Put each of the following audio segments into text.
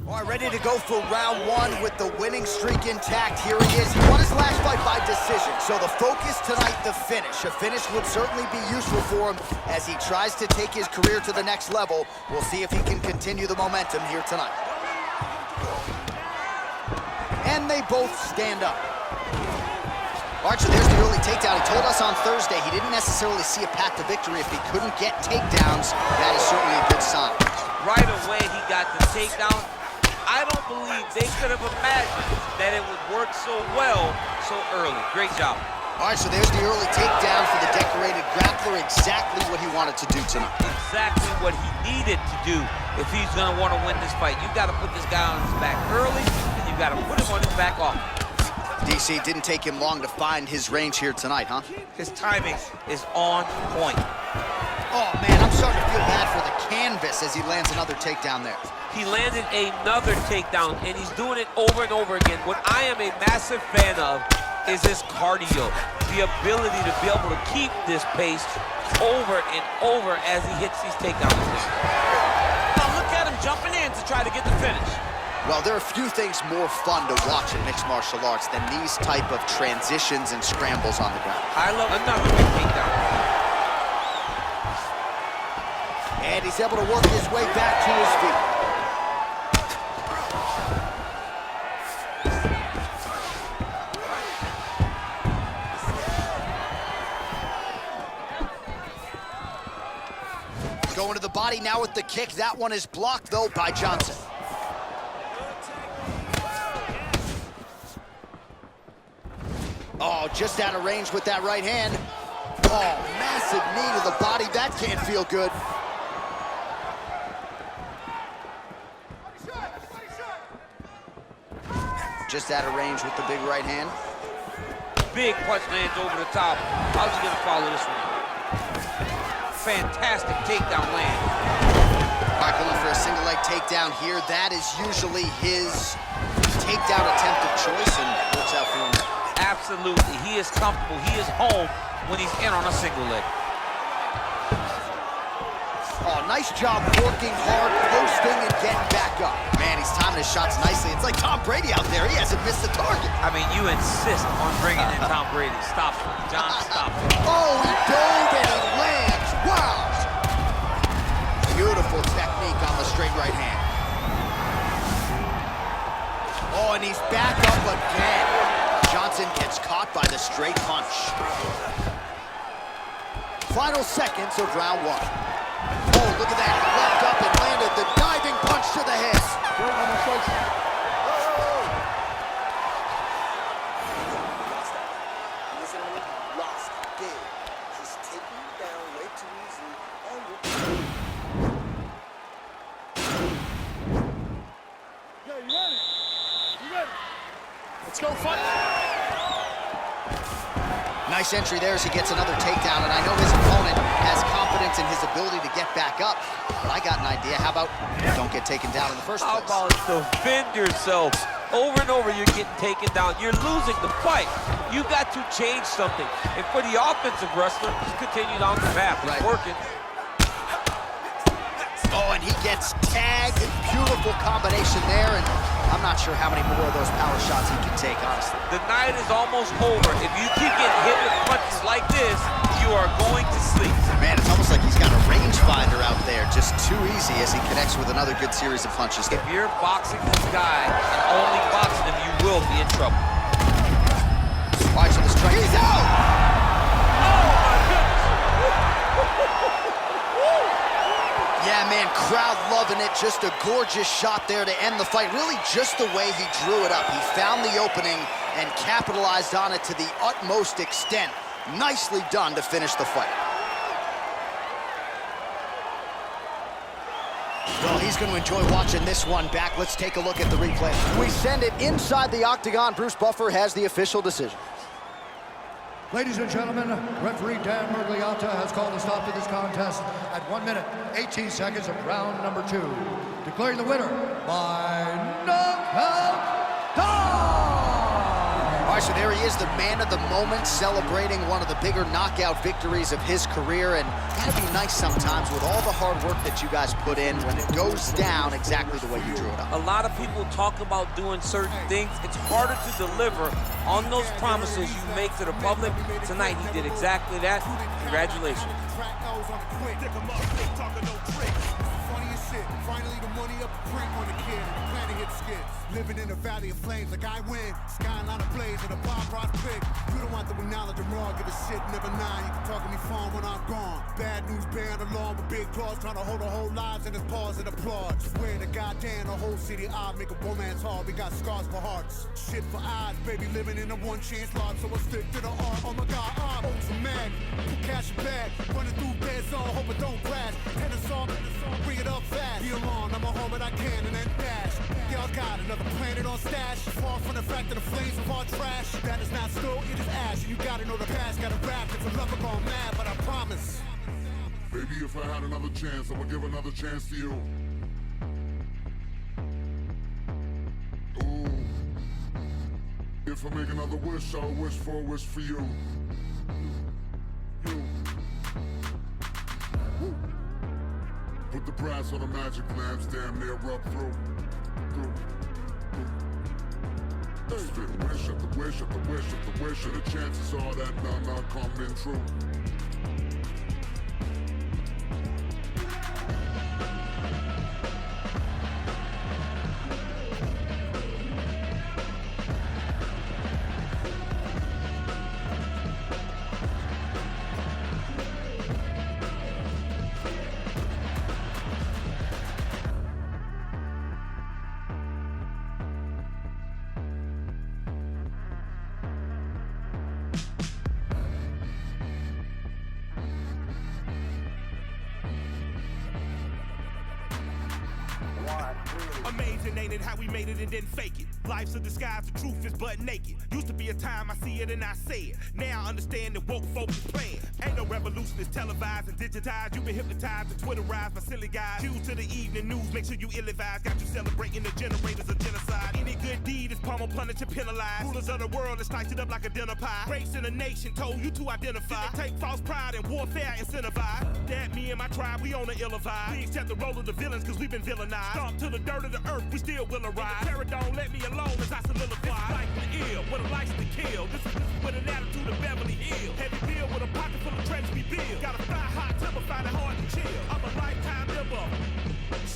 All right, ready to go for round one with the winning streak intact. Here he is. He won his last fight by decision. So the focus tonight, the finish. A finish would certainly be useful for him as he tries to take his career to the next level. We'll see if he can continue the momentum here tonight. And they both stand up. All right, so there's the early takedown. He told us on Thursday he didn't necessarily see a path to victory if he couldn't get takedowns. That is certainly a good sign. Right away, he got the takedown. I don't believe they could have imagined that it would work so well so early. Great job. All right, so there's the early takedown for the decorated grappler. Exactly what he wanted to do tonight. Exactly what he needed to do if he's going to want to win this fight. You've got to put this guy on his back early, and you've got to put him on his back often. DC, didn't take him long to find his range here tonight, huh? His timing is on point. Oh, man, I'm starting to feel bad for the canvas as he lands another takedown there. He landed another takedown, and he's doing it over and over again. What I am a massive fan of is his cardio, the ability to be able to keep this pace over and over as he hits these takedowns. Now look at him jumping in to try to get the finish. Well, there are few things more fun to watch in mixed martial arts than these type of transitions and scrambles on the ground. I love another big takedown. And he's able to work his way back to his feet. Going to the body now with the kick. That one is blocked, though, by Johnson. Oh, just out of range with that right hand. Oh, massive knee to the body. That can't feel good. Just out of range with the big right hand. Big punch lands over the top. How's he gonna follow this one? Fantastic takedown land. All right, going for a single leg takedown here. That is usually his takedown attempt of choice, and works out for him. Absolutely, he is comfortable. He is home when he's in on a single leg. Oh, nice job working hard, posting, and getting back up. Man, he's timing his shots nicely. It's like Tom Brady out there. He hasn't missed a target. I mean, you insist on bringing in Tom Brady. Stop it, John, stop it. Oh, he dove and he lands. Wow. Beautiful technique on the straight right hand. Oh, and he's back up again. Johnson gets caught by the straight punch. Final seconds of round one. Oh, look at that. He leapt up and landed the diving punch to the head. Let's go fight. Nice entry there as he gets another takedown, and I know his opponent has confidence in his ability to get back up, but I got an idea. How about don't get taken down in the first place? How about defend yourself? Over and over, you're getting taken down. You're losing the fight. You got to change something. And for the offensive wrestler, just continue down the path. It's working. Oh, and he gets tagged. Beautiful combination there, and I'm not sure how many more of those power shots he can take, honestly. The night is almost over. If you keep getting hit with punches like this, you are going to sleep. Man, it's almost like he's got a rangefinder out there, just too easy as he connects with another good series of punches. If you're boxing this guy and only boxing him, you will be in trouble. All right, so the strike is out. Yeah, man, crowd loving it. Just a gorgeous shot there to end the fight. Really just the way he drew it up. He found the opening and capitalized on it to the utmost extent. Nicely done to finish the fight. Well, he's going to enjoy watching this one back. Let's take a look at the replay. We send it inside the octagon. Bruce Buffer has the official decision. Ladies and gentlemen, referee Dan Mergliotta has called a stop to this contest at 1 minute, 18 seconds of round number 2. Declaring the winner by knockout. All right, so there he is, the man of the moment, celebrating one of the bigger knockout victories of his career. And it's gotta be nice sometimes with all the hard work that you guys put in when it goes down exactly the way you drew it up. A lot of people talk about doing certain things. It's harder to deliver on those promises you make to the public. Tonight, he did exactly that. Congratulations. Finally, the money up the crank on the kid. The planet hit skids. Living in a valley of flames like I win. Skyline ablaze and a Bob Ross pick. You don't want the knowledge of raw. Give a shit, never nine. You can talk to me fun when I'm gone. Bad news bearing along with big claws. Trying to hold our whole lives in his paws and applaud. Swear to goddamn, the whole city I make a romance hard. We got scars for hearts. Shit for eyes, baby. Living in a one chance lot. So I stick to the art. Oh my god, I'm so mad. Put cash in bag. Running through bed zone. Hope it don't crash. Tennis off, bring it up fast. Be alone, I'm a home but I can and then dash. Y'all got another planet on stash. Far from the fact that the flames of our trash. That is not stove, it is ash. And you gotta know the past, gotta rap. It's a lover gone mad, but I promise. Baby, if I had another chance, I would give another chance to you. Ooh. If I make another wish, I'll wish for a wish for you. You. Woo. Put the brass on the magic lamps, damn near rub through. Spit wish after wish after wish after wish, and the chances are that none are coming true. Amazing, ain't it, how we made it and didn't fake it. Life's a disguise, the truth is butt naked. Used to be a time I see it and I say it. Now I understand that woke folk is playing. Ain't no revolution, it's televised and digitized. You've been hypnotized and Twitterized by silly guys. Cues to the evening news, make sure you ill-advised. Got you celebrating the generators of genocide. Any good deed is pummel, punished, and penalized. Rulers of the world is sliced it up like a dinner pie. Race in a nation told you to identify. Take false pride and warfare incentivize. That me and my tribe, we on the ill vibe. We accept the role of the villains cause we've been villainized. Stomp to the dirt of the earth, we still will arise. The terror don't let me alone as I solidify. This is like the ill, with a license to kill. This is with an attitude of Beverly Hills. Heavy bill with a pocket full of treasures we build. Got a fly hot temper, find it hard to chill. I'm a lifetime member.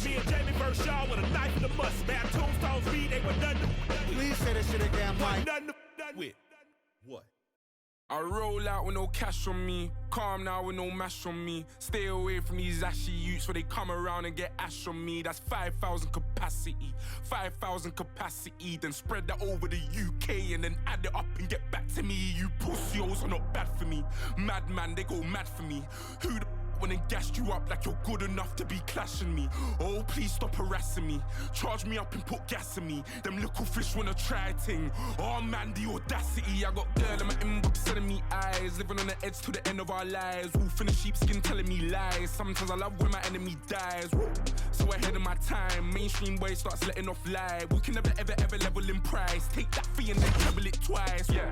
Me and Jamie Vershaw with a knife in the must. Bad tombstones read, they were done to. Please say that shit again, Mike. Done with. What? I roll out with no cash on me, calm now with no mash on me. Stay away from these ashy youths where they come around and get ash on me. That's 5,000 capacity, 5,000 capacity. Then spread that over the UK and then add it up and get back to me. You pussios are not bad for me. Madman, they go mad for me. Who the when they gassed you up like you're good enough to be clashing me. Oh, please stop harassing me. Charge me up and put gas in me. Them little fish wanna try ting. Oh man, the audacity. I got girl in my inbox sending me eyes. Living on the edge to the end of our lives. Wolf in the sheepskin telling me lies. Sometimes I love when my enemy dies. Woo. So ahead of my time. Mainstream boy starts letting off live. We can never ever ever level in price. Take that fee and then treble it twice. Yeah,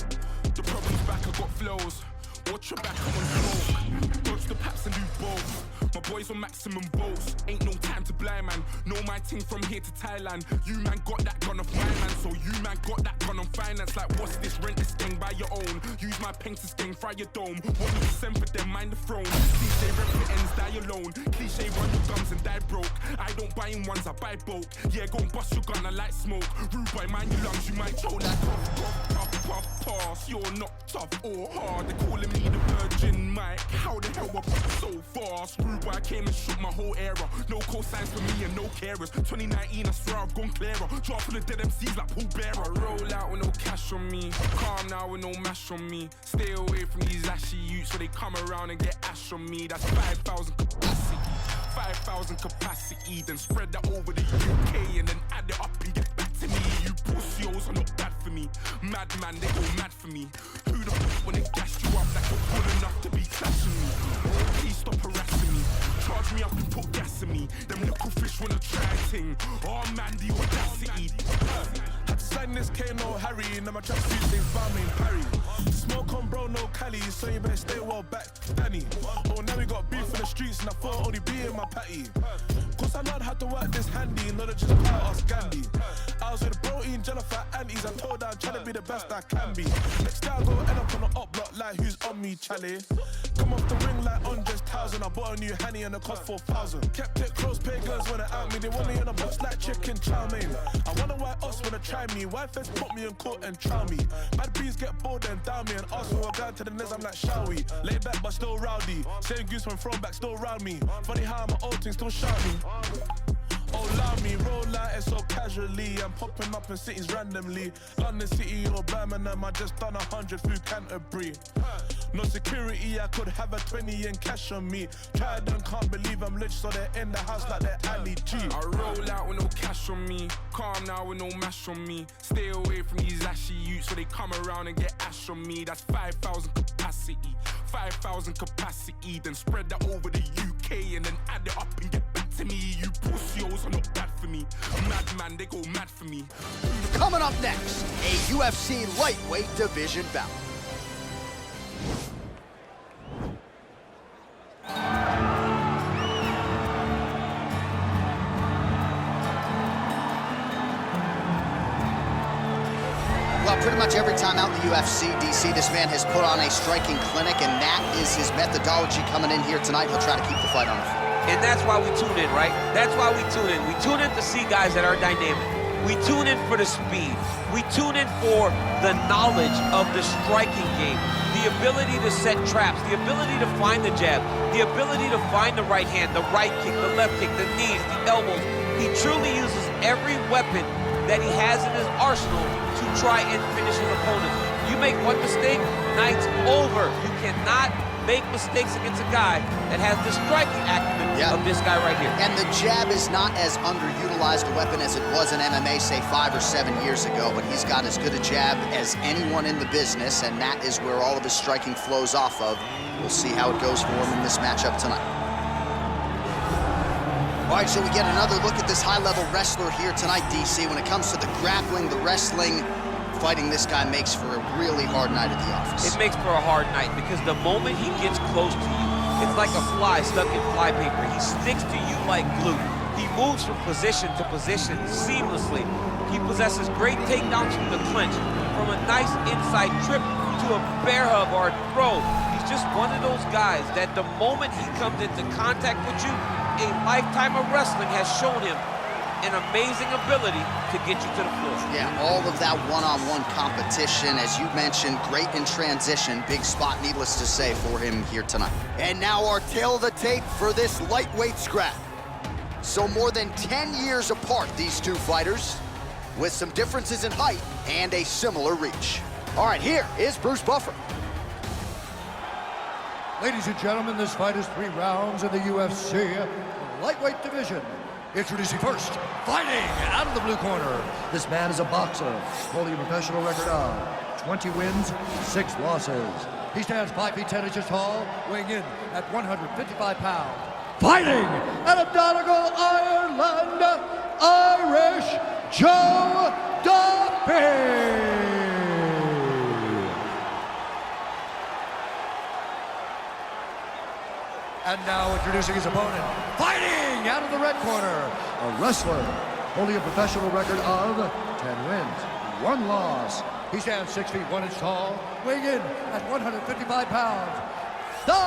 the problem's back, I got flows. Watch your back, I'm on smoke. Dodge the paps and do both. My boys on maximum bolts. Ain't no time to blind man. Know my ting from here to Thailand. You man got that gun off finance. So you man got that gun on finance. Like what's this? Rent this thing by your own. Use my pen to sting, fry your dome. What me to send for them, mind the throne. Cliche rep it ends, die alone. Cliche run your gums and die broke. I don't buy in ones, I buy bulk. Yeah, go and bust your gun, I like smoke. Rude boy, mind your lungs, you might choke like puff, pass. You're not tough or hard. They're calling me the Virgin Mike. How the hell I put so fast? Rude boy, I came and shook my whole era. No cosigns for me and no carers. 2019, I swear I've gone clearer. Drop full of dead MCs like Paul Bearer. I roll out with no cash on me. Calm now with no mash on me. Stay away from these ashy youths where they come around and get ash on me. That's 5,000 capacity. 5,000 capacity. Then spread that over the UK and then add it up and get back to me. You pussios are not bad for me. Madman, they go mad for me. Who the fuck when they gassed you up like you're good enough to be clashing me? Oh, please stop harassing me. Charge me up and put gas in me. Them little fish wanna try ting. Oh man, the audacity. Had to sign this K, no Harry. Now my trap suit things by me in Parry. Smoke on bro, no Cali, so you better stay well back, Danny. Oh, now we got beef in the streets, and I thought only be in my patty. Cause I learned how to work this handy, not just part us Gandhi. I was with protein, Jennifer, aunties. I told her I'm trying to be the best I can be. Next time I go end up on the up block like who's on me, Charlie. Come off the ring like Andres 1000. I bought a new Henny and it cost 4,000. Kept it close, pay girls when it out me. They want me in a box like chicken chow mein. I wonder why us wanna try me. Why feds put me in court and trial me? Bad bees get bored and down me. And ask for a guy to the nest, I'm like, shall we? Lay back but still rowdy. Same goose when thrown back, still round me. Funny how my old thing still shout me. Oh, love me, roll out it so casually. I'm popping up in cities randomly. London City or Birmingham, I just done 100 through Canterbury. No security, I could have a 20 in cash on me. Tried and can't believe I'm rich, so they're in the house like they're Ali G. I roll out with no cash on me. Calm now with no mash on me. Stay away from these ashy youths, so they come around and get ash on me. That's 5,000 capacity. 5,000 capacity. Then spread that over the UK and then add it up and get back to me. You pussios are not bad for me. Madman, they go mad for me. Coming up next, a UFC lightweight division bout. Well, pretty much every time out in the UFC, DC, this man has put on a striking clinic, and that is his methodology coming in here tonight. He'll try to keep the fight on the floor. And that's why we tune in, right? That's why we tune in. We tune in to see guys that are dynamic. We tune in for the speed. We tune in for the knowledge of the striking game, the ability to set traps, the ability to find the jab, the ability to find the right hand, the right kick, the left kick, the knees, the elbows. He truly uses every weapon that he has in his arsenal to try and finish his opponent. You make one mistake, night's over. You cannot make mistakes against a guy that has the striking acumen of this guy right here. And the jab is not as underutilized a weapon as it was in MMA, say 5 or 7 years ago, but he's got as good a jab as anyone in the business, and that is where all of his striking flows off of. We'll see how it goes for him in this matchup tonight. All right, so we get another look at this high-level wrestler here tonight, DC. When it comes to the grappling, the wrestling, fighting this guy makes for a really hard night at the office. It makes for a hard night because the moment he gets close to you, it's like a fly stuck in flypaper. He sticks to you like glue. He moves from position to position seamlessly. He possesses great takedowns from the clinch, from a nice inside trip to a bear hug or a throw. He's just one of those guys that the moment he comes into contact with you, a lifetime of wrestling has shown him an amazing ability to get you to the floor. Yeah, all of that one-on-one competition, as you mentioned, great in transition. Big spot, needless to say, for him here tonight. And now our tail of the tape for this lightweight scrap. So more than 10 years apart, these two fighters, with some differences in height and a similar reach. All right, here is Bruce Buffer. Ladies and gentlemen, this fight is 3 rounds in the UFC lightweight division. Introducing first, fighting out of the blue corner. This man is a boxer, holding a professional record of 20 wins, 6 losses. He stands 5 feet 10 inches tall, weighing in at 155 pounds. Fighting out of Donegal, Ireland, Irish Joe Duffy. And now introducing his opponent, fighting out of the red corner, a wrestler holding a professional record of 10 wins, 1 loss. He stands 6 feet 1 inch tall, weighing in at 155 pounds. Dom!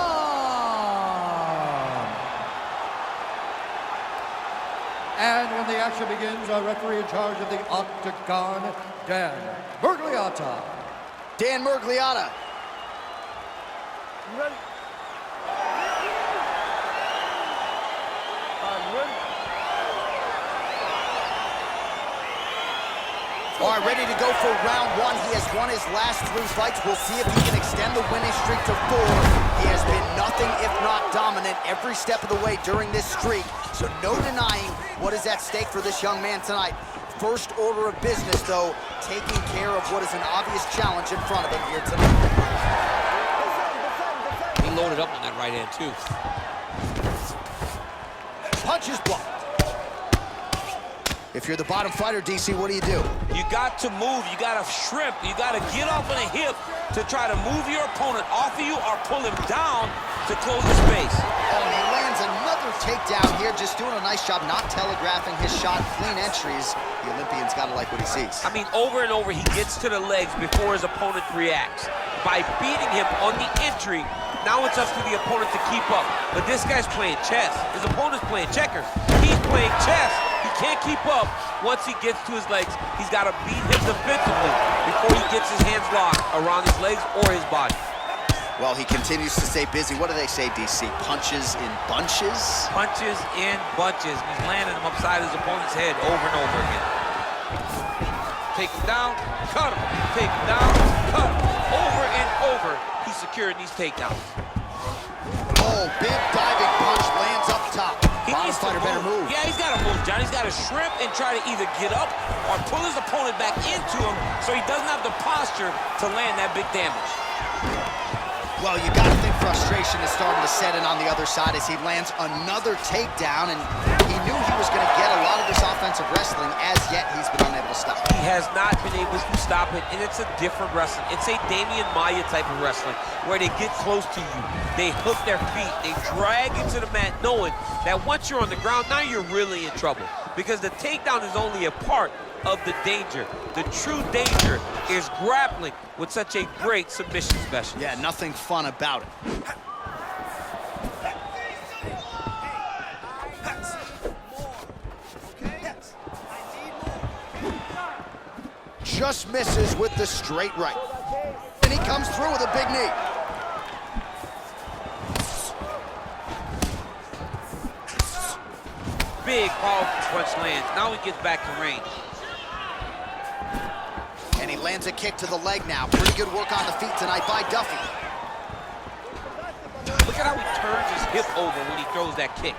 And when the action begins, our referee in charge of the Octagon, Dan Murgliata. Dan Murgliata. You ready? All right, ready to go for round 1. He has won his last 3 fights. We'll see if he can extend the winning streak to 4. He has been nothing if not dominant every step of the way during this streak. So no denying what is at stake for this young man tonight. First order of business, though, taking care of what is an obvious challenge in front of him here tonight. He loaded up on that right hand, too. Punches blocked. If you're the bottom fighter, DC, what do? You got to move, you got to shrimp, you got to get off on a hip to try to move your opponent off of you or pull him down to close the space. Oh, and he lands another takedown here, just doing a nice job not telegraphing his shot. Clean entries. The Olympian's got to like what he sees. I mean, over and over, he gets to the legs before his opponent reacts. By beating him on the entry, now it's up to the opponent to keep up. But this guy's playing chess. His opponent's playing checkers. He's playing chess. He can't keep up. Once he gets to his legs, he's got to beat him defensively before he gets his hands locked around his legs or his body. Well, he continues to stay busy. What do they say, DC? Punches in bunches? Punches in bunches. He's landing them upside his opponent's head over and over again. Take him down, cut him. Take him down, cut him. Over and over, he's securing these takedowns. Oh, big diving punch lands up top. He Bottom needs to fighter better move. Yeah, he's got to move, John. He's got to shrimp and try to either get up or pull his opponent back into him so he doesn't have the posture to land that big damage. Well, you got to think frustration is starting to set in on the other side as he lands another takedown, and he knew he was going to get a lot of this offensive wrestling. As yet, he's been unable to stop it. He has not been able to stop it, and it's a different wrestling. It's a Damian Maia type of wrestling where they get close to you, they hook their feet, they drag you to the mat knowing that once you're on the ground, now you're really in trouble because the takedown is only a part of the danger. The true danger is grappling with such a great submission specialist. Yeah, nothing fun about it. Just misses with the straight right. And he comes through with a big knee. Big, powerful punch lands. Now he gets back to range. And he lands a kick to the leg now. Pretty good work on the feet tonight by Duffy. Look at how he turns his hip over when he throws that kick.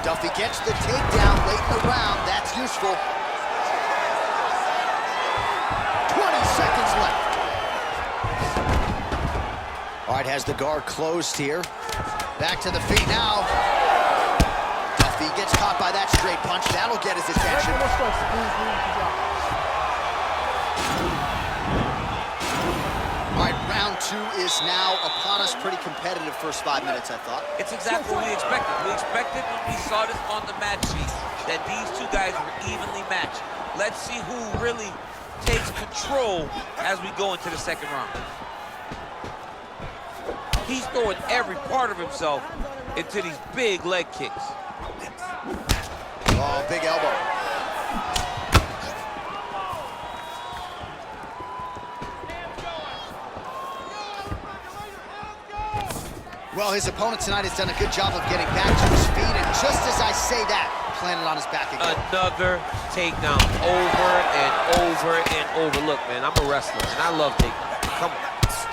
Duffy gets the takedown late in the round. That's useful. 20 seconds left. All right, has the guard closed here. Back to the feet now. Duffy gets caught by that straight punch. That'll get his attention. All right, round two is now upon us. Pretty competitive first 5 minutes, I thought. It's exactly what we expected. We expected when we saw this on the match sheet that these two guys were evenly matched. Let's see who really takes control as we go into the second round. He's throwing every part of himself into these big leg kicks. Oh, big elbow. Well, his opponent tonight has done a good job of getting back to his feet, and just as I say that, planted on his back again. Another takedown over and over and over. Look, man, I'm a wrestler, and I love takedowns. Come on,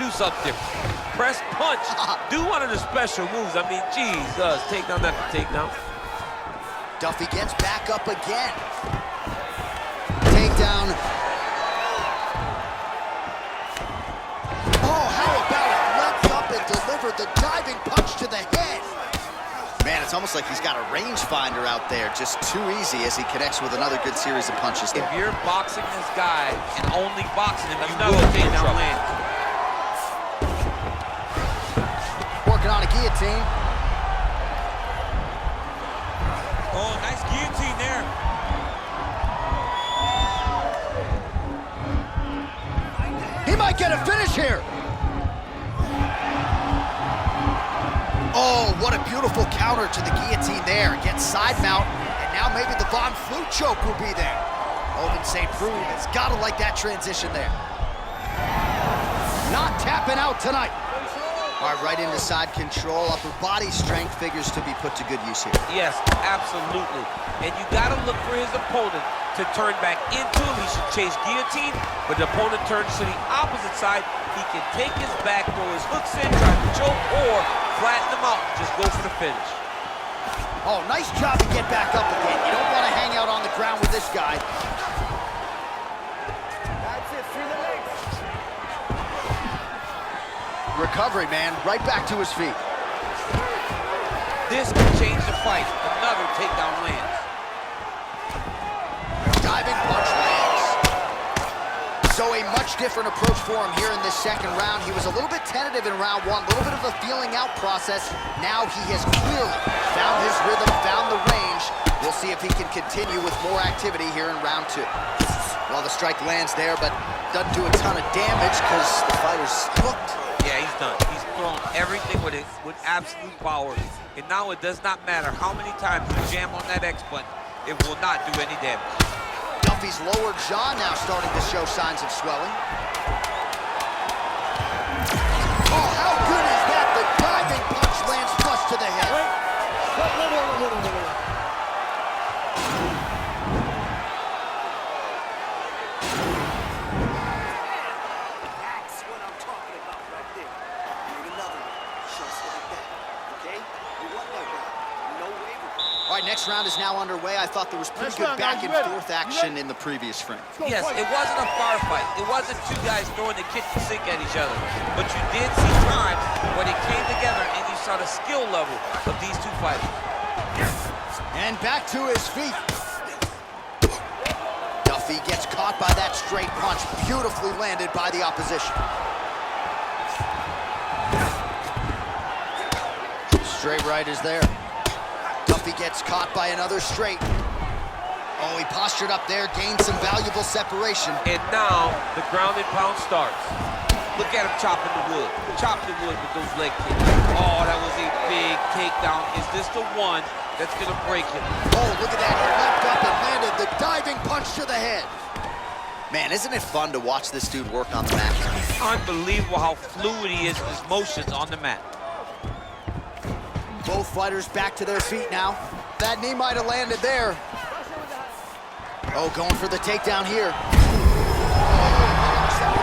do something different. Press punch, do one of the special moves. I mean, Jesus, takedown after takedown. Duffy gets back up again. Takedown. Oh, how about it? Leapt up and delivered the diving punch to the head. Man, it's almost like he's got a rangefinder out there. Just too easy as he connects with another good series of punches there. If you're boxing this guy and only boxing him, another takedown lands. Working on a guillotine. Oh, nice guillotine there. He might get a finish here. Oh, what a beautiful counter to the guillotine there. Gets side mount, and now maybe the Von Flute choke will be there. Open St. Preux has got to like that transition there. Not tapping out tonight. All right, right into side control. Upper body strength figures to be put to good use here. Yes, absolutely. And you got to look for his opponent to turn back into him. He should chase guillotine, but the opponent turns to the opposite side. He can take his back, throw his hooks in, try to choke, or flatten him out. Just go for the finish. Oh, nice job to get back up again. You don't want to hang out on the ground with this guy. That's it, through the legs. Recovery, man. Right back to his feet. This can change the fight. another takedown lands. Diving punch lands. So a much different approach for him here in this second round. He was a little bit tentative in round one, a little bit of a feeling out process. Now he has clearly found his rhythm, found the range. We'll see if he can continue with more activity here in round two. Well, the strike lands there, but doesn't do a ton of damage because the fighter's hooked. Yeah, he's done. He's thrown everything with absolute power. And now it does not matter how many times you jam on that X button, it will not do any damage. Duffy's lower jaw now starting to show signs of swelling. Oh, how good is that? The diving punch lands flush to the head. That's what I'm talking about right there. Need another one. Just like that. Okay? You want that guy? No waiver. All right, next round is now underway. I thought there was pretty good back and forth action in the previous frame. Yes, it wasn't a firefight. It wasn't two guys throwing the kitchen sink at each other. But you did see times when it came together and you saw the skill level of these two fighters. And back to his feet. Duffy gets caught by that straight punch, beautifully landed by the opposition. Straight right is there. Duffy gets caught by another straight. Oh, he postured up there, gained some valuable separation. And now the ground and pound starts. Look at him chopping the wood. Chop the wood with those leg kicks. Oh, that was a big takedown. Is this the one that's gonna break him? Oh, look at that. He leapt up and landed the diving punch to the head. Man, isn't it fun to watch this dude work on the mat? Unbelievable how fluid he is in his motions on the mat. Both fighters back to their feet now. That knee might have landed there. Oh, going for the takedown here.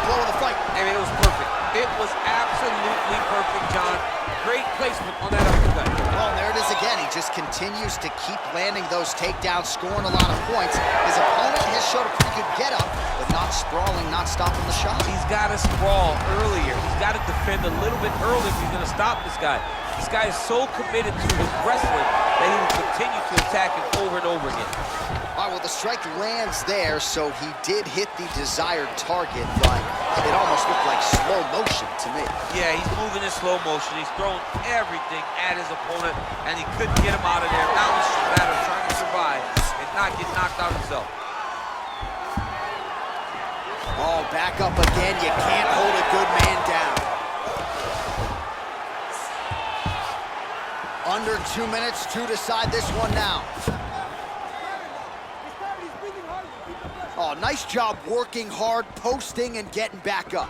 Blow of the fight. I mean, it was perfect. It was absolutely perfect, John. Great placement on that uppercut. Well, there it is again. He just continues to keep landing those takedowns, scoring a lot of points. His opponent has showed a pretty good get-up, but not sprawling, not stopping the shot. He's got to sprawl earlier. He's got to defend a little bit early if he's going to stop this guy. This guy is so committed to his wrestling that he will continue to attack him over and over again. All right, well, the strike lands there, so he did hit the desired target, but it almost looked like slow motion to me. Yeah, he's moving in slow motion. He's throwing everything at his opponent, and he couldn't get him out of there. Now it's just a matter of trying to survive and not get knocked out himself. Oh, back up again. You can't hold a good man down. Under 2 minutes to decide this one now. Oh, nice job working hard, posting, and getting back up.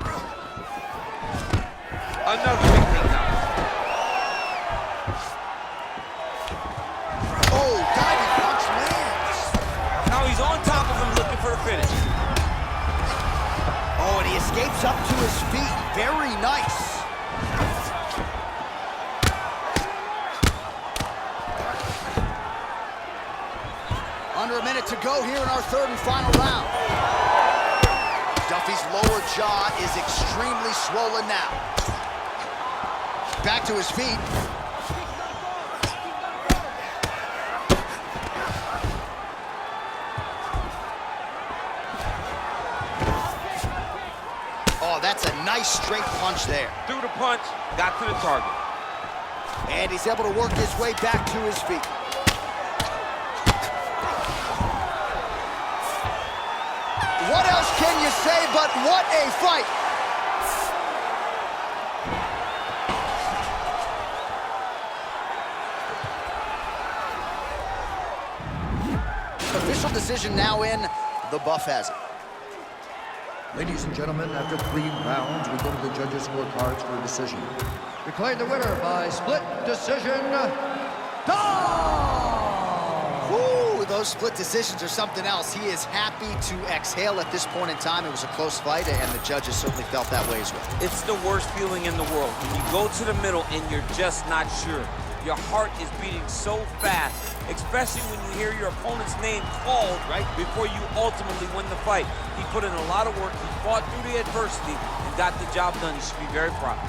Another big takedown. Oh, diving punch lands. Now he's on top of him looking for a finish. Oh, and he escapes up to his feet. Very nice. Under a minute to go here in our third and final round. Duffy's lower jaw is extremely swollen now. Back to his feet. Oh, that's a nice straight punch there. Threw the punch, got to the target. And he's able to work his way back to his feet. What else can you say but what a fight? Official decision now in. The buff has it. Ladies and gentlemen, after 3 rounds, we go to the judges' scorecards for a decision. Declared the winner by split decision, Dom! Ooh, those split decisions are something else. He is happy to exhale at this point in time. It was a close fight, and the judges certainly felt that way as well. It's the worst feeling in the world. When you go to the middle and you're just not sure. Your heart is beating so fast, especially when you hear your opponent's name called right before you ultimately win the fight. He put in a lot of work. He fought through the adversity and got the job done. He should be very proud.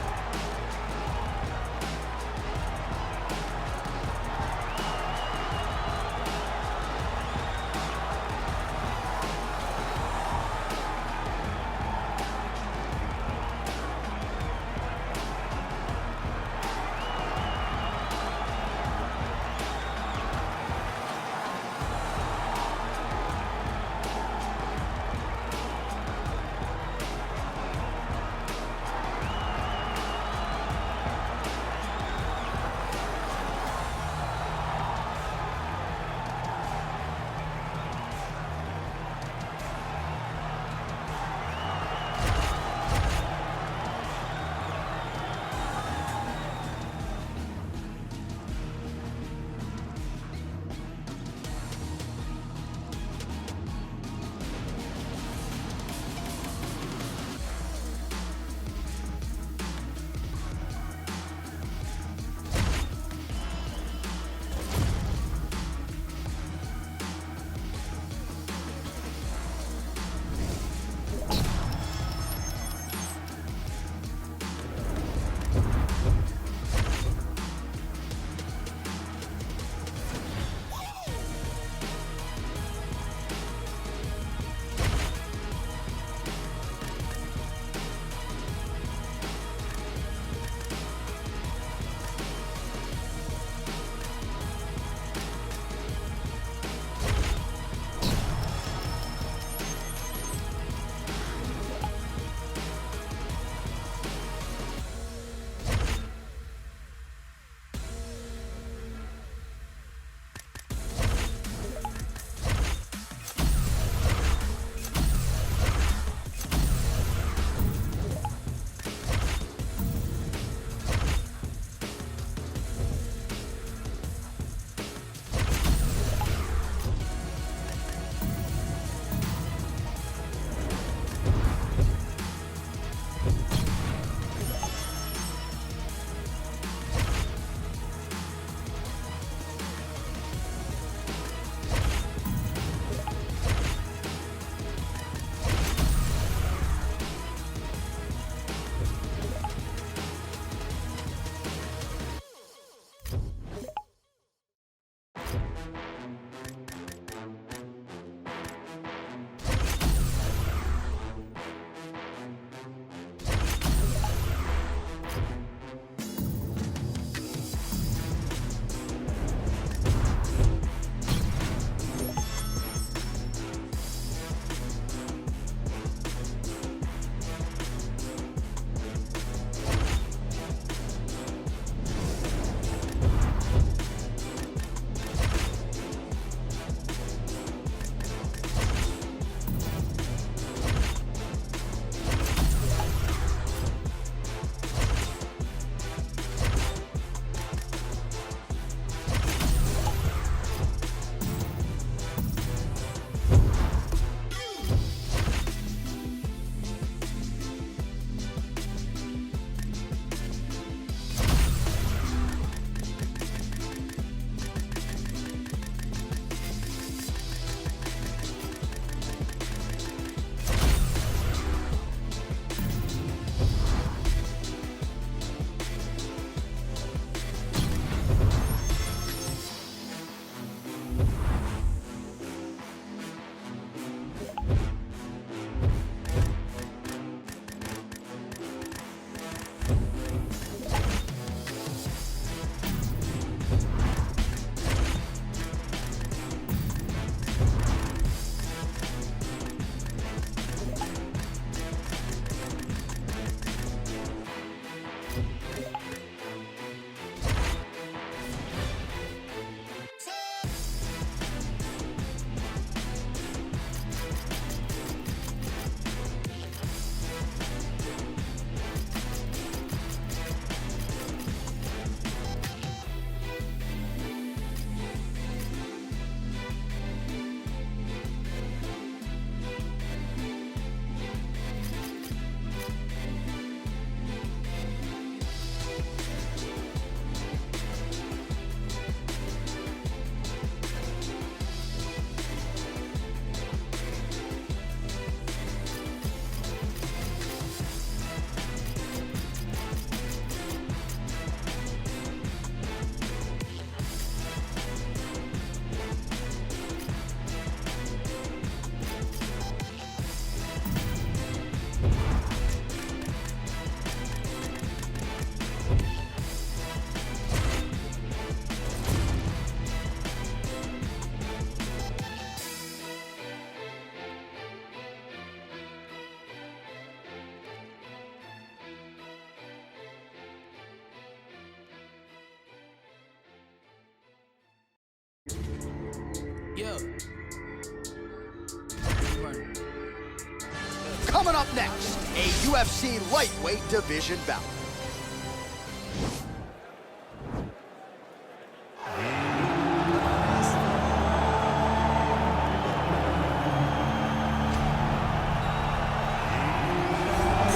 Coming up next, a UFC lightweight division bout.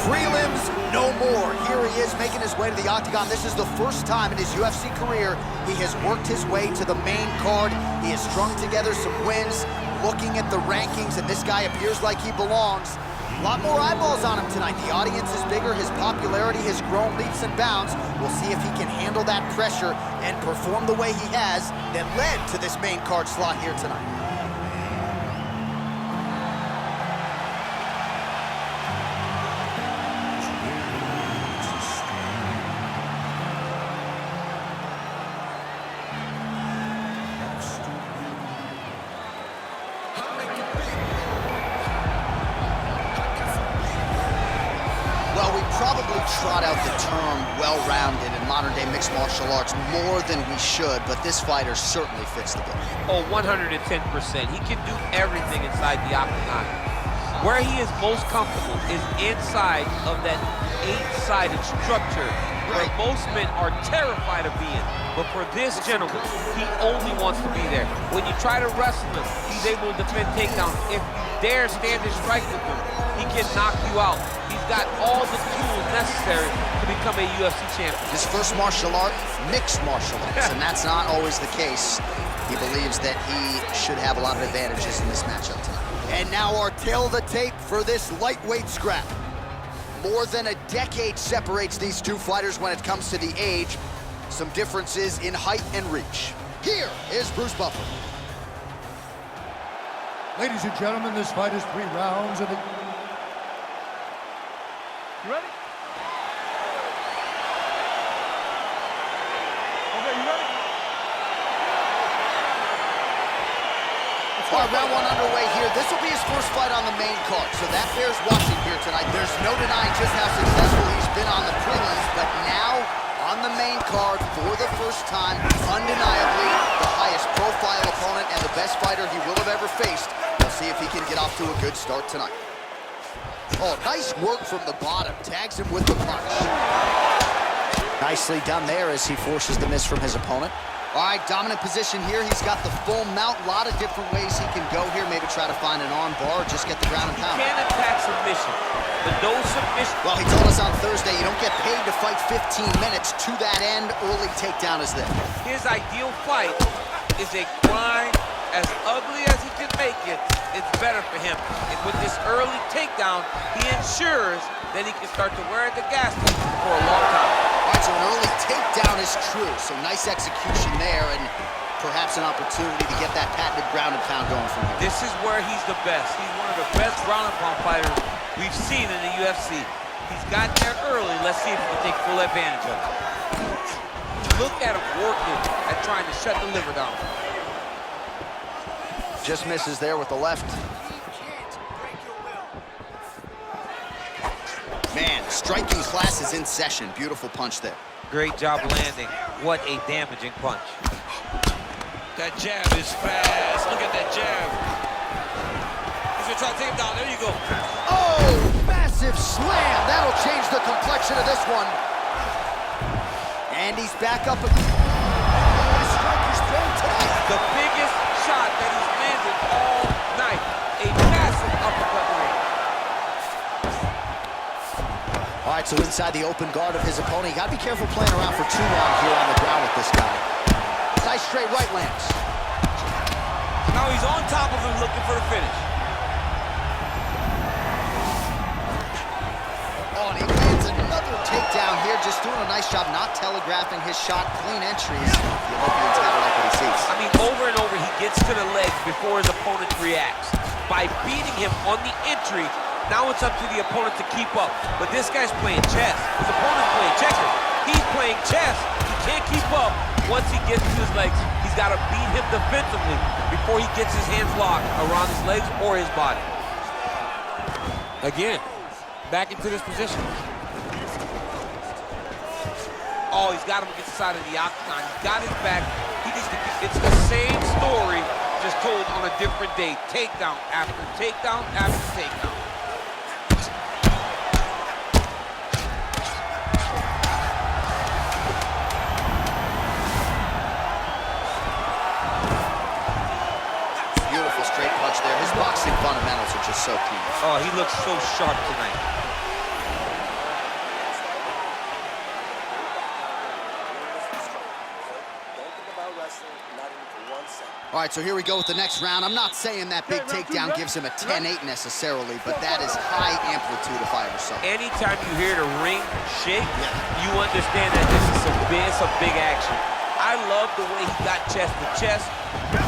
Prelims no more. Here he is making his way to the octagon. This is the first time in his UFC career he has worked his way to the main card. He has strung together some wins, looking at the rankings, and this guy appears like he belongs. A lot more eyeballs on him tonight. The audience is bigger. His popularity has grown leaps and bounds. We'll see if he can handle that pressure and perform the way he has that led to this main card slot here tonight. Probably trot out the term well-rounded in modern-day mixed martial arts more than we should, but this fighter certainly fits the bill. Oh, 110%. He can do everything inside the octagon. Where he is most comfortable is inside of that 8-sided structure where most men are terrified of being. But for this gentleman, he only wants to be there. When you try to wrestle him, he's able to defend takedowns. If you dare stand and strike with him, he can knock you out. He's got all the tools necessary to become a UFC champion. His first martial art, mixed martial arts, and that's not always the case. He believes that he should have a lot of advantages in this matchup tonight. And now our tail of the tape for this lightweight scrap. More than a decade separates these two fighters when it comes to the age. Some differences in height and reach. Here is Bruce Buffer. Ladies and gentlemen, this fight is 3 rounds in the... You ready? Okay, you ready? All right, round 1 underway here. This will be his first fight on the main card, so that bears watching here tonight. There's no denying just how successful he's been on the prelims, but now on the main card for the first time, undeniably the highest profile opponent and the best fighter he will have ever faced. We'll see if he can get off to a good start tonight. Oh, nice work from the bottom. Tags him with the punch. Nicely done there as he forces the miss from his opponent. All right, dominant position here. He's got the full mount. A lot of different ways he can go here. Maybe try to find an arm bar or just get the ground and pound. He can attack submission, but no submission. Well, he told us on Thursday you don't get paid to fight 15 minutes. To that end, early takedown is there. His ideal fight is a grind. As ugly as he can make it, it's better for him. And with this early takedown, he ensures that he can start to wear the gas tank for a long time. All right, so an early takedown is true. So nice execution there and perhaps an opportunity to get that patented ground and pound going from here. This is where he's the best. He's one of the best ground and pound fighters we've seen in the UFC. He's gotten there early. Let's see if he can take full advantage of it. Look at him working at trying to shut the liver down. Just misses there with the left. Man, striking class is in session. Beautiful punch there. Great job landing. What a damaging punch. That jab is fast. Look at that jab. He's gonna try to take him down. There you go. Oh, massive slam. That'll change the complexion of this one. And he's back up. His strike is thrown tonight. The biggest shot that he's landed all night. A massive uppercut range. All right, so inside the open guard of his opponent. You gotta be careful playing around for too long here on the ground with this guy. Nice straight right lands. Now he's on top of him looking for the finish. Oh, and he lands another takedown here. Just doing a nice job not telegraphing his shot. Clean entries. The Olympian's gotta like what he sees. I mean, over and over, he gets to the legs before his opponent reacts. By beating him on the entry, now it's up to the opponent to keep up. But this guy's playing chess. His opponent's playing checkers. He's playing chess. He can't keep up. Once he gets to his legs, he's got to beat him defensively before he gets his hands locked around his legs or his body. Again, back into this position. Oh, he's got him against the side of the octagon. He's got his back. He needs to. It's the same story, just told on a different day. Takedown after takedown after takedown. Beautiful straight punch there. His boxing fundamentals are just so key. Oh, he looks so sharp tonight. All right, so here we go with the next round. I'm not saying that big takedown gives him a 10-8 necessarily, but that is high amplitude if I ever saw it. Anytime you hear the ring shake, you understand that this is some big action. I love the way he got chest to chest,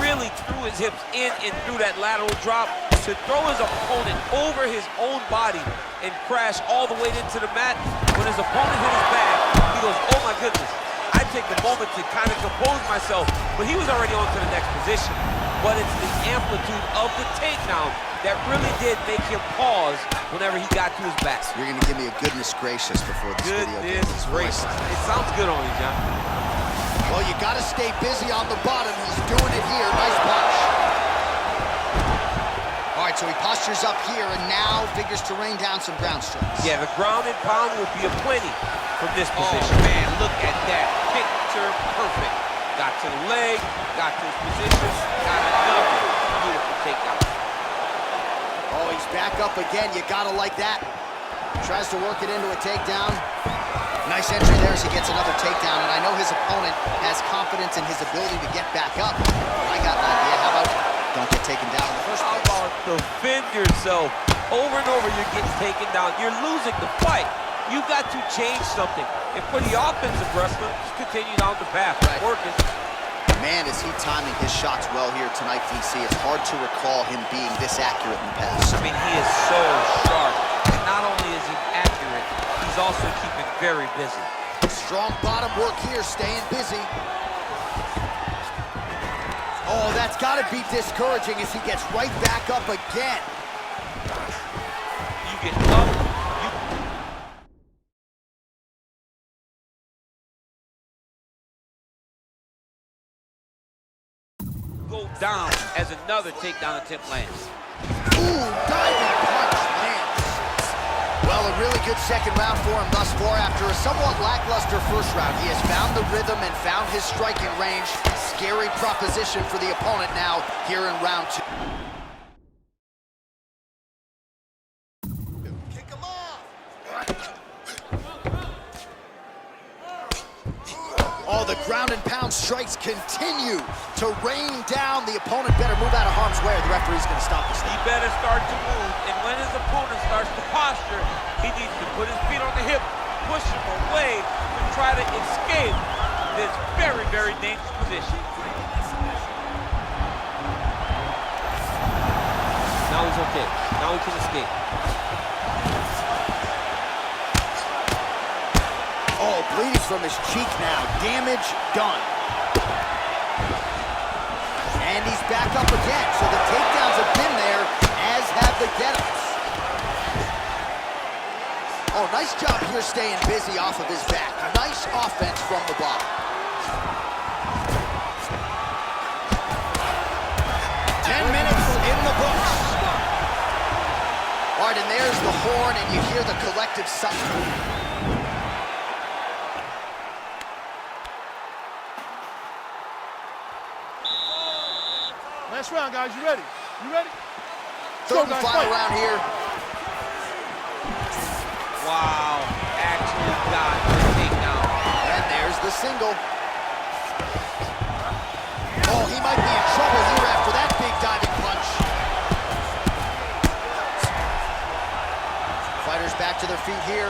really threw his hips in and threw that lateral drop to throw his opponent over his own body and crash all the way into the mat. When his opponent hit his back, he goes, oh my goodness. I take the moment to kind of compose myself, but he was already on to the next position. But it's the amplitude of the takedown that really did make him pause whenever he got to his back. You're going to give me a goodness gracious before this video gets its voice. It sounds good on you, John. Well, you got to stay busy on the bottom. He's doing it here. Nice punch. All right, so he postures up here and now figures to rain down some ground strikes. Yeah, the ground and pound will be aplenty from this position. Oh, man, look at that. Picture perfect. Got to the leg, got to his position, got another beautiful takedown. Oh, he's back up again. You got to like that. Tries to work it into a takedown. Nice entry there as he gets another takedown, and I know his opponent has confidence in his ability to get back up. I got an idea. How about don't get taken down in the first place? How about defend yourself? Over and over, you're getting taken down. You're losing the fight. You got to change something. And for the offensive wrestler, just continue down the path. Right. Working. Man, is he timing his shots well here tonight, DC. It's hard to recall him being this accurate in the past. I mean, he is so sharp. And not only is he accurate, he's also keeping very busy. Strong bottom work here, staying busy. Oh, that's got to be discouraging as he gets right back up again. You get up. Go down as another takedown attempt lands. Ooh, diving punch lands. Well, a really good second round for him thus far. After a somewhat lackluster first round, he has found the rhythm and found his striking range. Scary proposition for the opponent now here in round 2. Kick him off. Oh, the ground and pound strikes continue to rain down. The opponent better move out of harm's way or the referee's going to stop this thing. He better start to move, and when his opponent starts to posture, he needs to put his feet on the hip, push him away to try to escape this very, very dangerous position. Now he's okay. Now he can escape. Oh, bleeding from his cheek now. Damage done. And he's back up again. So the takedowns have been there, as have the get-ups. Oh, nice job here staying busy off of his back. Nice offense from the bottom. 10 minutes in the books. All right, and there's the horn, and you hear the collective suffering. Last round, guys. You ready? You ready? Third and final round here. Wow, actually got the takedown. And there's the single. Oh, he might be in trouble here after that big diving punch. Fighters back to their feet here.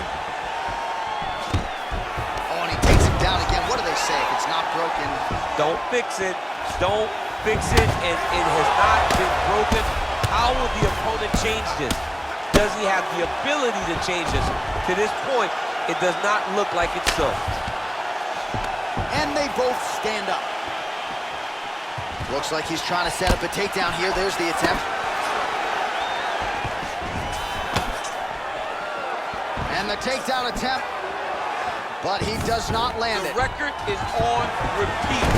Oh, and he takes him down again. What do they say? If it's not broken, don't fix it. Don't fix it, and it has not been broken. How will the opponent change this? Does he have the ability to change this? To this point, it does not look like it's so. And they both stand up. Looks like he's trying to set up a takedown here. There's the attempt. And the takedown attempt, but he does not land it. The record is on repeat.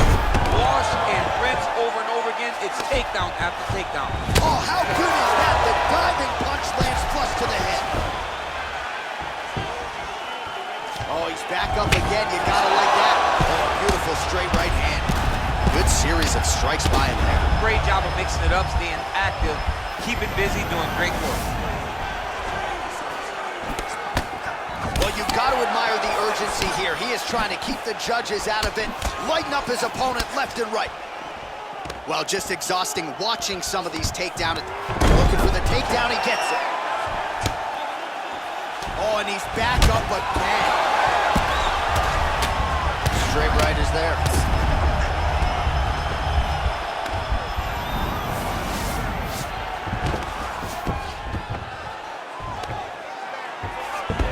Wash and rinse over and over again. again, it's takedown after takedown. Oh, how good is that? The diving punch lands flush to the head. Oh, he's back up again. You gotta like that. Oh, beautiful straight right hand. Good series of strikes by him there. Great job of mixing it up, staying active, keeping busy, doing great work. Well, you've got to admire the urgency here. He is trying to keep the judges out of it, lighten up his opponent left and right. Well, just exhausting watching some of these takedowns. Looking for the takedown, he gets it. Oh, and he's back up again. Straight right is there.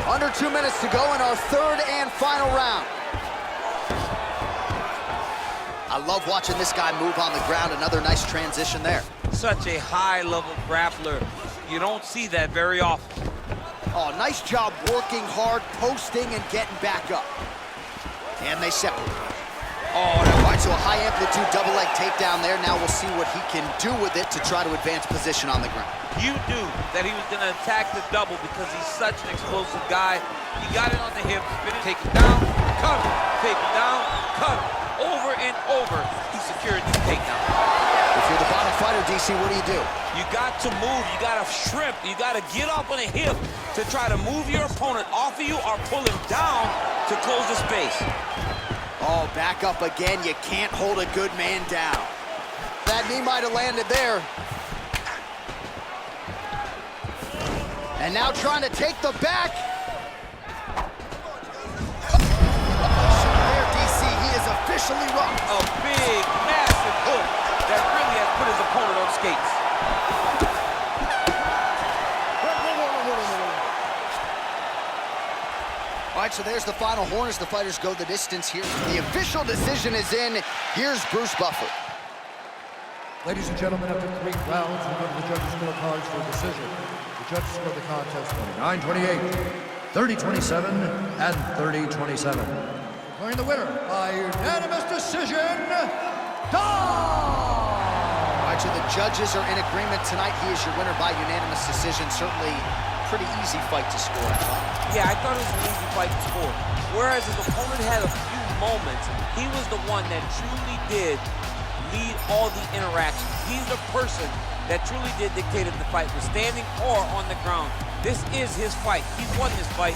Under 2 minutes to go in our third and final round. I love watching this guy move on the ground. Another nice transition there. Such a high-level grappler. You don't see that very often. Oh, nice job working hard, posting, and getting back up. And they separate. Oh, all right, so a high-amplitude double-leg takedown there. Now we'll see what he can do with it to try to advance position on the ground. You knew that he was going to attack the double because he's such an explosive guy. He got it on the hip, take it down, cut him, take it down, cut him. Over and over, he secured the takedown. If you're the bottom fighter, DC, what do? You got to move, you got to shrimp, you got to get up on a hip to try to move your opponent off of you or pull him down to close the space. Oh, back up again. You can't hold a good man down. That knee might have landed there. And now trying to take the back. There, DC, he is officially rocked. A big, massive hook that really has put his opponent on skates. All right, so there's the final horn as the fighters go the distance here. The official decision is in. Here's Bruce Buffer. Ladies and gentlemen, after 3 rounds, we go to the judges' scorecards for a decision. The judges scored the contest 29-28, 30-27, and 30-27. Declaring the winner by unanimous decision, Dom! All right, so the judges are in agreement tonight. He is your winner by unanimous decision. Certainly pretty easy fight to score, I thought. Yeah, I thought it was an easy fight to score. Whereas his opponent had a few moments, he was the one that truly did lead all the interactions. He's the person that truly did dictate if the fight was standing or on the ground. This is his fight. He won this fight.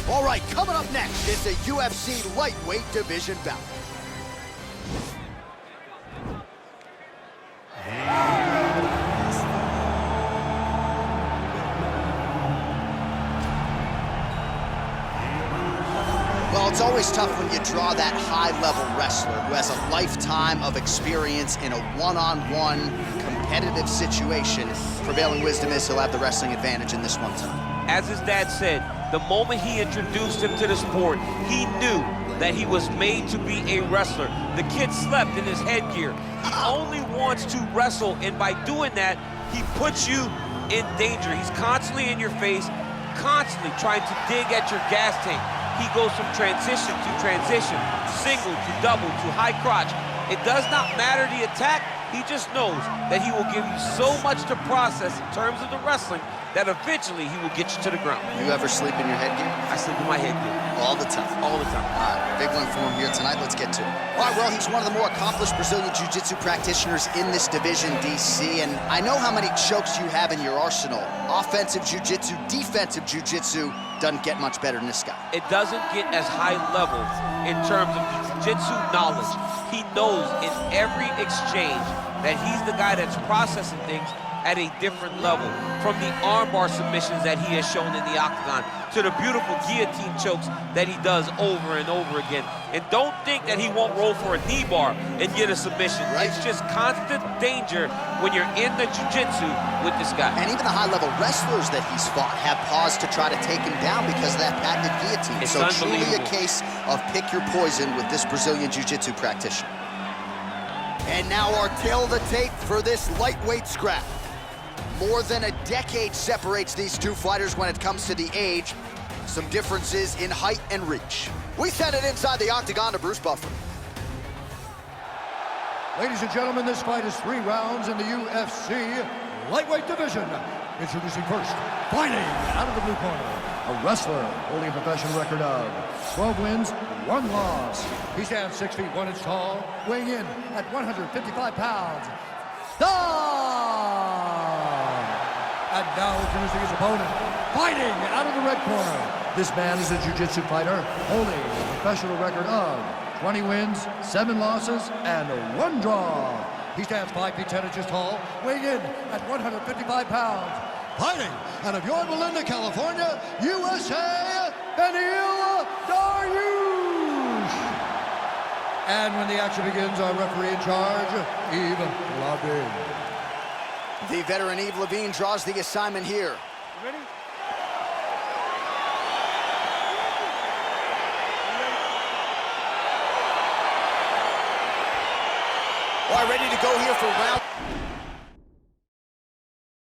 All right, coming up next, it's a UFC lightweight division bout. always tough when you draw that high-level wrestler who has a lifetime of experience in a one-on-one competitive situation. Prevailing wisdom is he'll have the wrestling advantage in this one tonight. As his dad said, the moment he introduced him to the sport, he knew that he was made to be a wrestler. The kid slept in his headgear. He only wants to wrestle, and by doing that, he puts you in danger. He's constantly in your face, constantly trying to dig at your gas tank. He goes from transition to transition, single to double to high crotch. It does not matter the attack. He just knows that he will give you so much to process in terms of the wrestling that eventually he will get you to the ground. You ever sleep in your headgear? I sleep in my headgear. All the time? All the time. All right, big one for him here tonight. Let's get to it. All right, well, he's one of the more accomplished Brazilian Jiu-Jitsu practitioners in this division, DC, and I know how many chokes you have in your arsenal. Offensive Jiu-Jitsu, defensive Jiu-Jitsu, doesn't get much better than this guy. It doesn't get as high level in terms of Jiu-Jitsu knowledge. He knows in every exchange that he's the guy that's processing things at a different level. From the armbar submissions that he has shown in the octagon to the beautiful guillotine chokes that he does over and over again. And don't think that he won't roll for a knee bar and get a submission. Right. It's just constant danger when you're in the jiu-jitsu with this guy. And even the high-level wrestlers that he's fought have paused to try to take him down because of that patented guillotine. It's so truly a unbelievable. case of pick your poison with this Brazilian Jiu-Jitsu practitioner. And now our tail of the tape for this lightweight scrap. More than a decade separates these two fighters when it comes to the age. Some differences in height and reach. We send it inside the octagon to Bruce Buffer. Ladies and gentlemen, this fight is 3 rounds in the UFC lightweight division. Introducing first, fighting out of the blue corner, a wrestler holding a professional record of 12 wins, 1 loss. He stands 6 feet 1 inch tall, weighing in at 155 pounds. And now introducing his opponent, fighting out of the red corner. This man is a jiu-jitsu fighter holding a professional record of 20 wins, 7 losses, and 1 draw. He stands 5 feet 10 inches tall, weighing in at 155 pounds. Fighting out of Yorba Linda, California, USA, Beneil Dariush. And when the action begins, our referee in charge, Yves Levine. The veteran Yves Levine draws the assignment here. You ready? All right, ready to go here for round.